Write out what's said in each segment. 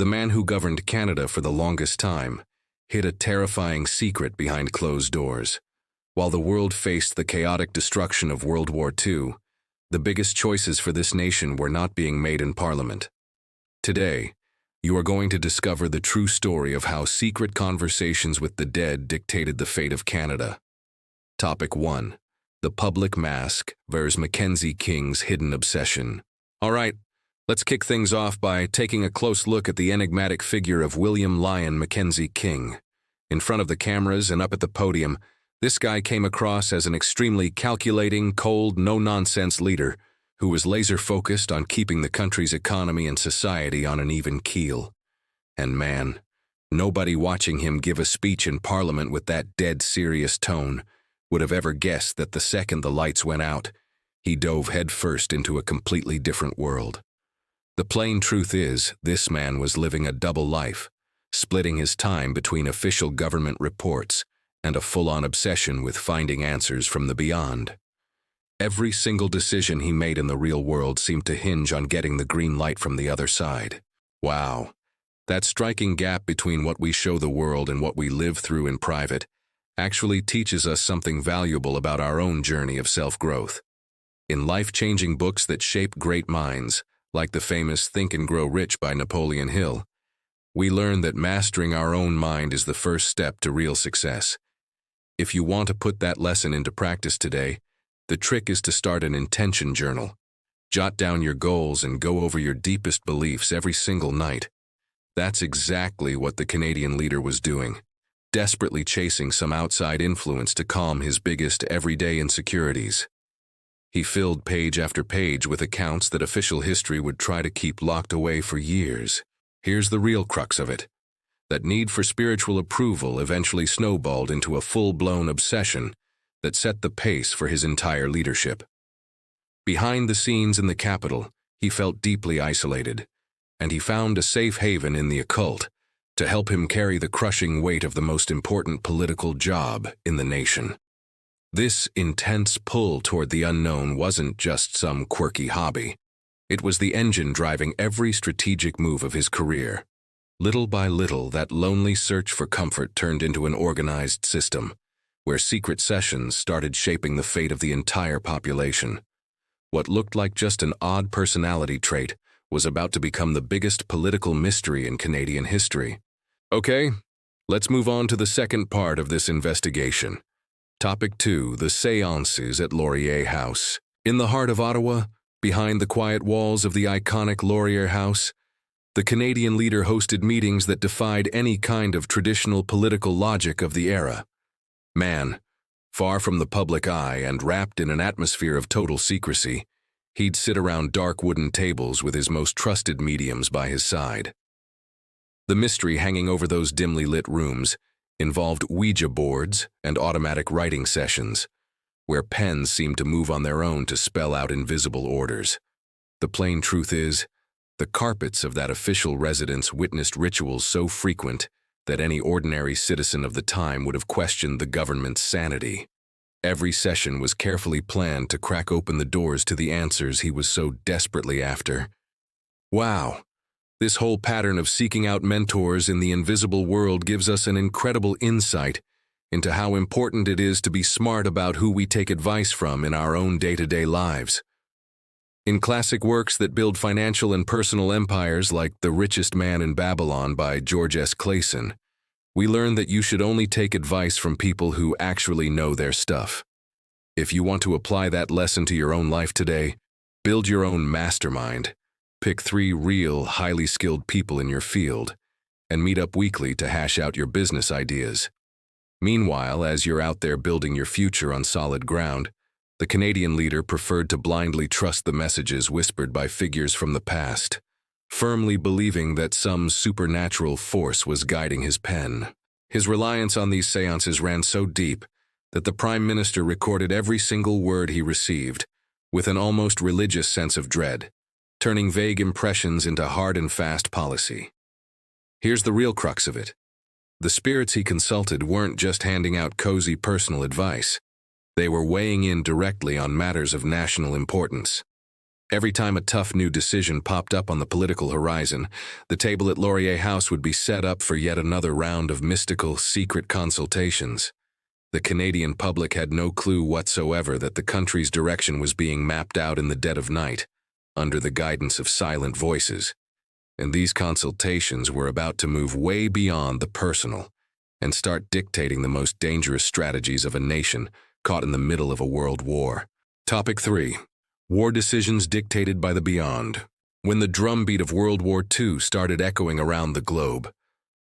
The man who governed Canada for the longest time hid a terrifying secret behind closed doors. While the world faced the chaotic destruction of World War II, the biggest choices for this nation were not being made in Parliament. Today, you are going to discover the true story of how secret conversations with the dead dictated the fate of Canada. Topic 1. The Public Mask vs. Mackenzie King's Hidden Obsession. All right, let's kick things off by taking a close look at the enigmatic figure of William Lyon Mackenzie King. In front of the cameras and up at the podium, this guy came across as an extremely calculating, cold, no-nonsense leader who was laser-focused on keeping the country's economy and society on an even keel. And man, nobody watching him give a speech in Parliament with that dead-serious tone would have ever guessed that the second the lights went out, he dove headfirst into a completely different world. The plain truth is, this man was living a double life, splitting his time between official government reports and a full-on obsession with finding answers from the beyond. Every single decision he made in the real world seemed to hinge on getting the green light from the other side. Wow, that striking gap between what we show the world and what we live through in private actually teaches us something valuable about our own journey of self-growth. In life-changing books that shape great minds, like the famous Think and Grow Rich by Napoleon Hill, we learn that mastering our own mind is the first step to real success. If you want to put that lesson into practice today, the trick is to start an intention journal. Jot down your goals and go over your deepest beliefs every single night. That's exactly what the Canadian leader was doing, desperately chasing some outside influence to calm his biggest everyday insecurities. He filled page after page with accounts that official history would try to keep locked away for years. Here's the real crux of it. That need for spiritual approval eventually snowballed into a full-blown obsession that set the pace for his entire leadership. Behind the scenes in the capital, he felt deeply isolated, and he found a safe haven in the occult to help him carry the crushing weight of the most important political job in the nation. This intense pull toward the unknown wasn't just some quirky hobby. It was the engine driving every strategic move of his career. Little by little, that lonely search for comfort turned into an organized system, where secret sessions started shaping the fate of the entire population. What looked like just an odd personality trait was about to become the biggest political mystery in Canadian history. Okay, let's move on to the second part of this investigation. Topic 2, the séances at Laurier House. In the heart of Ottawa, behind the quiet walls of the iconic Laurier House, the Canadian leader hosted meetings that defied any kind of traditional political logic of the era. Man, far from the public eye and wrapped in an atmosphere of total secrecy, he'd sit around dark wooden tables with his most trusted mediums by his side. The mystery hanging over those dimly lit rooms involved Ouija boards and automatic writing sessions, where pens seemed to move on their own to spell out invisible orders. The plain truth is, the carpets of that official residence witnessed rituals so frequent that any ordinary citizen of the time would have questioned the government's sanity. Every session was carefully planned to crack open the doors to the answers he was so desperately after. Wow, this whole pattern of seeking out mentors in the invisible world gives us an incredible insight into how important it is to be smart about who we take advice from in our own day-to-day lives. In classic works that build financial and personal empires like The Richest Man in Babylon by George S. Clason, we learn that you should only take advice from people who actually know their stuff. If you want to apply that lesson to your own life today, build your own mastermind, pick 3 real, highly skilled people in your field, and meet up weekly to hash out your business ideas. Meanwhile, as you're out there building your future on solid ground, the Canadian leader preferred to blindly trust the messages whispered by figures from the past, firmly believing that some supernatural force was guiding his pen. His reliance on these séances ran so deep that the Prime Minister recorded every single word he received, with an almost religious sense of dread, turning vague impressions into hard and fast policy. Here's the real crux of it. The spirits he consulted weren't just handing out cozy personal advice. They were weighing in directly on matters of national importance. Every time a tough new decision popped up on the political horizon, the table at Laurier House would be set up for yet another round of mystical, secret consultations. The Canadian public had no clue whatsoever that the country's direction was being mapped out in the dead of night, under the guidance of silent voices. And these consultations were about to move way beyond the personal and start dictating the most dangerous strategies of a nation caught in the middle of a world war. Topic 3. War decisions dictated by the beyond. When the drumbeat of World War II started echoing around the globe,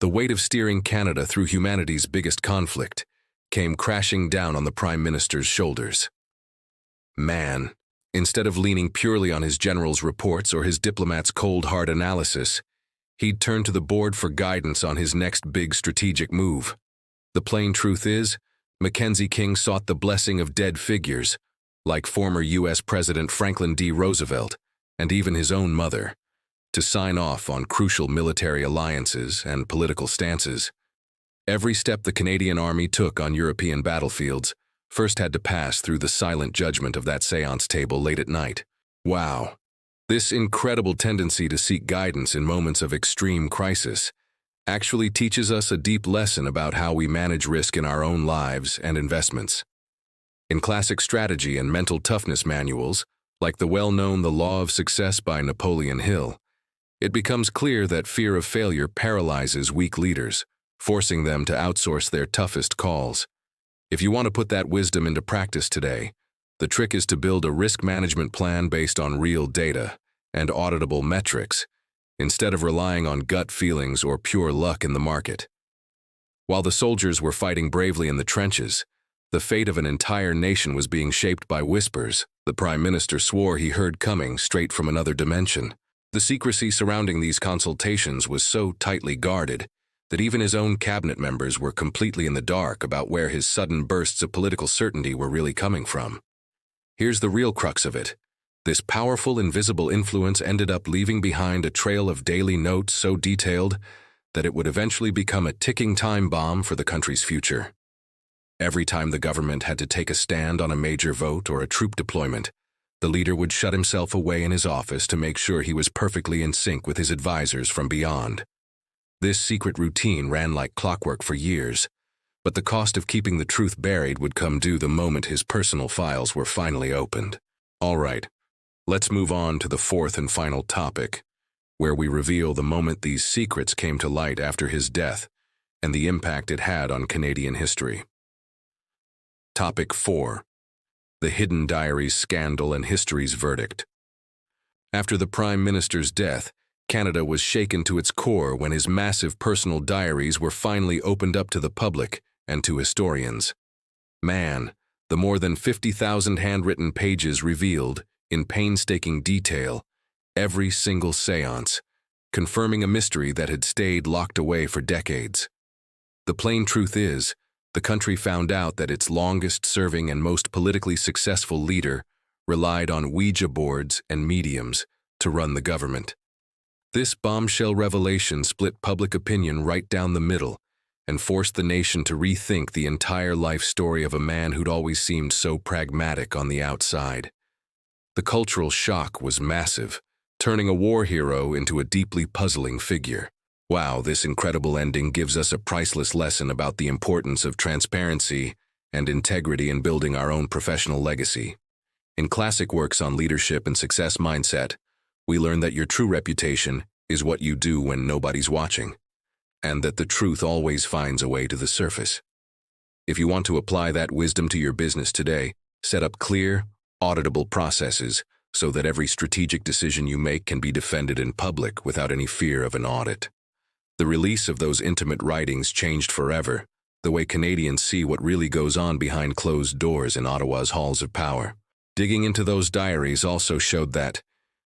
the weight of steering Canada through humanity's biggest conflict came crashing down on the Prime Minister's shoulders. Man, instead of leaning purely on his general's reports or his diplomat's cold hard analysis, he'd turn to the board for guidance on his next big strategic move. The plain truth is, Mackenzie King sought the blessing of dead figures, like former U.S. President Franklin D. Roosevelt, and even his own mother, to sign off on crucial military alliances and political stances. Every step the Canadian Army took on European battlefields first had to pass through the silent judgment of that séance table late at night. Wow. This incredible tendency to seek guidance in moments of extreme crisis actually teaches us a deep lesson about how we manage risk in our own lives and investments. In classic strategy and mental toughness manuals, like the well-known The Law of Success by Napoleon Hill, it becomes clear that fear of failure paralyzes weak leaders, forcing them to outsource their toughest calls. If you want to put that wisdom into practice today, the trick is to build a risk management plan based on real data and auditable metrics, instead of relying on gut feelings or pure luck in the market. While the soldiers were fighting bravely in the trenches, the fate of an entire nation was being shaped by whispers the Prime Minister swore he heard coming straight from another dimension. The secrecy surrounding these consultations was so tightly guarded that even his own cabinet members were completely in the dark about where his sudden bursts of political certainty were really coming from. Here's the real crux of it. This powerful, invisible influence ended up leaving behind a trail of daily notes so detailed that it would eventually become a ticking time bomb for the country's future. Every time the government had to take a stand on a major vote or a troop deployment, the leader would shut himself away in his office to make sure he was perfectly in sync with his advisors from beyond. This secret routine ran like clockwork for years, but the cost of keeping the truth buried would come due the moment his personal files were finally opened. All right, let's move on to the fourth and final topic, where we reveal the moment these secrets came to light after his death and the impact it had on Canadian history. Topic 4. The Hidden Diaries Scandal and History's Verdict. After the Prime Minister's death, Canada was shaken to its core when his massive personal diaries were finally opened up to the public and to historians. Man, the more than 50,000 handwritten pages revealed, in painstaking detail, every single séance, confirming a mystery that had stayed locked away for decades. The plain truth is, the country found out that its longest-serving and most politically successful leader relied on Ouija boards and mediums to run the government. This bombshell revelation split public opinion right down the middle and forced the nation to rethink the entire life story of a man who'd always seemed so pragmatic on the outside. The cultural shock was massive, turning a war hero into a deeply puzzling figure. Wow, this incredible ending gives us a priceless lesson about the importance of transparency and integrity in building our own professional legacy. In classic works on leadership and success mindset, we learn that your true reputation is what you do when nobody's watching, and that the truth always finds a way to the surface. If you want to apply that wisdom to your business today, set up clear, auditable processes so that every strategic decision you make can be defended in public without any fear of an audit. The release of those intimate writings changed forever the way Canadians see what really goes on behind closed doors in Ottawa's halls of power. Digging into those diaries also showed that,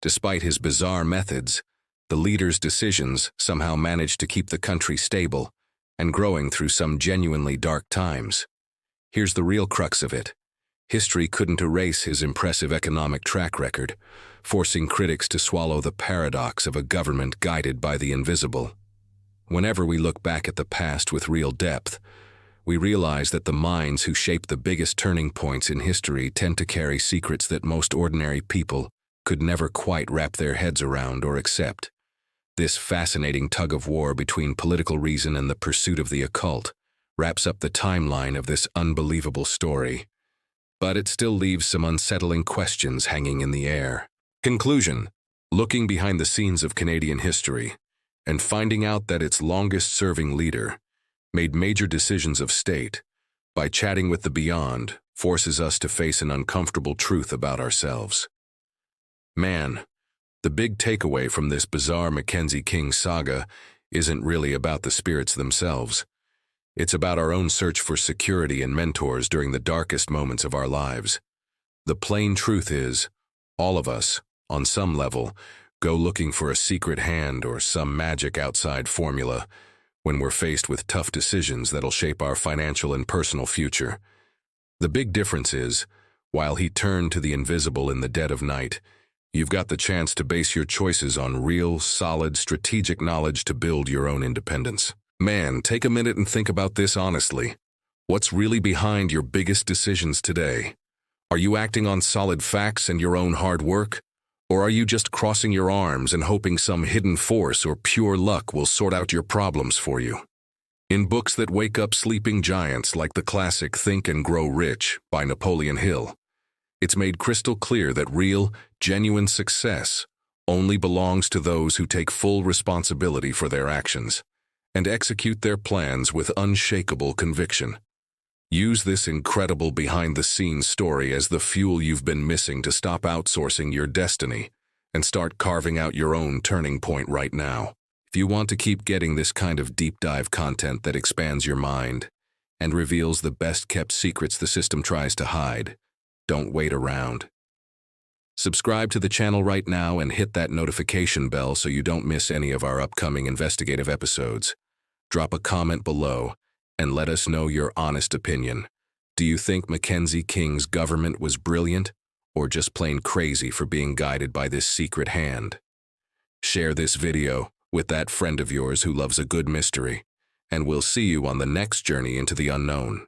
despite his bizarre methods, the leader's decisions somehow managed to keep the country stable and growing through some genuinely dark times. Here's the real crux of it. History couldn't erase his impressive economic track record, forcing critics to swallow the paradox of a government guided by the invisible. Whenever we look back at the past with real depth, we realize that the minds who shape the biggest turning points in history tend to carry secrets that most ordinary people could never quite wrap their heads around or accept. This fascinating tug-of-war between political reason and the pursuit of the occult wraps up the timeline of this unbelievable story. But it still leaves some unsettling questions hanging in the air. Conclusion: looking behind the scenes of Canadian history and finding out that its longest-serving leader made major decisions of state by chatting with the beyond forces us to face an uncomfortable truth about ourselves. Man, the big takeaway from this bizarre Mackenzie King saga isn't really about the spirits themselves. It's about our own search for security and mentors during the darkest moments of our lives. The plain truth is, all of us, on some level, go looking for a secret hand or some magic outside formula when we're faced with tough decisions that'll shape our financial and personal future. The big difference is, while he turned to the invisible in the dead of night, you've got the chance to base your choices on real, solid, strategic knowledge to build your own independence. Man, take a minute and think about this honestly. What's really behind your biggest decisions today? Are you acting on solid facts and your own hard work? Or are you just crossing your arms and hoping some hidden force or pure luck will sort out your problems for you? In books that wake up sleeping giants like the classic Think and Grow Rich by Napoleon Hill, it's made crystal clear that real, genuine success only belongs to those who take full responsibility for their actions and execute their plans with unshakable conviction. Use this incredible behind-the-scenes story as the fuel you've been missing to stop outsourcing your destiny and start carving out your own turning point right now. If you want to keep getting this kind of deep-dive content that expands your mind and reveals the best-kept secrets the system tries to hide, don't wait around. Subscribe to the channel right now and hit that notification bell so you don't miss any of our upcoming investigative episodes. Drop a comment below and let us know your honest opinion. Do you think Mackenzie King's government was brilliant or just plain crazy for being guided by this secret hand? Share this video with that friend of yours who loves a good mystery, and we'll see you on the next journey into the unknown.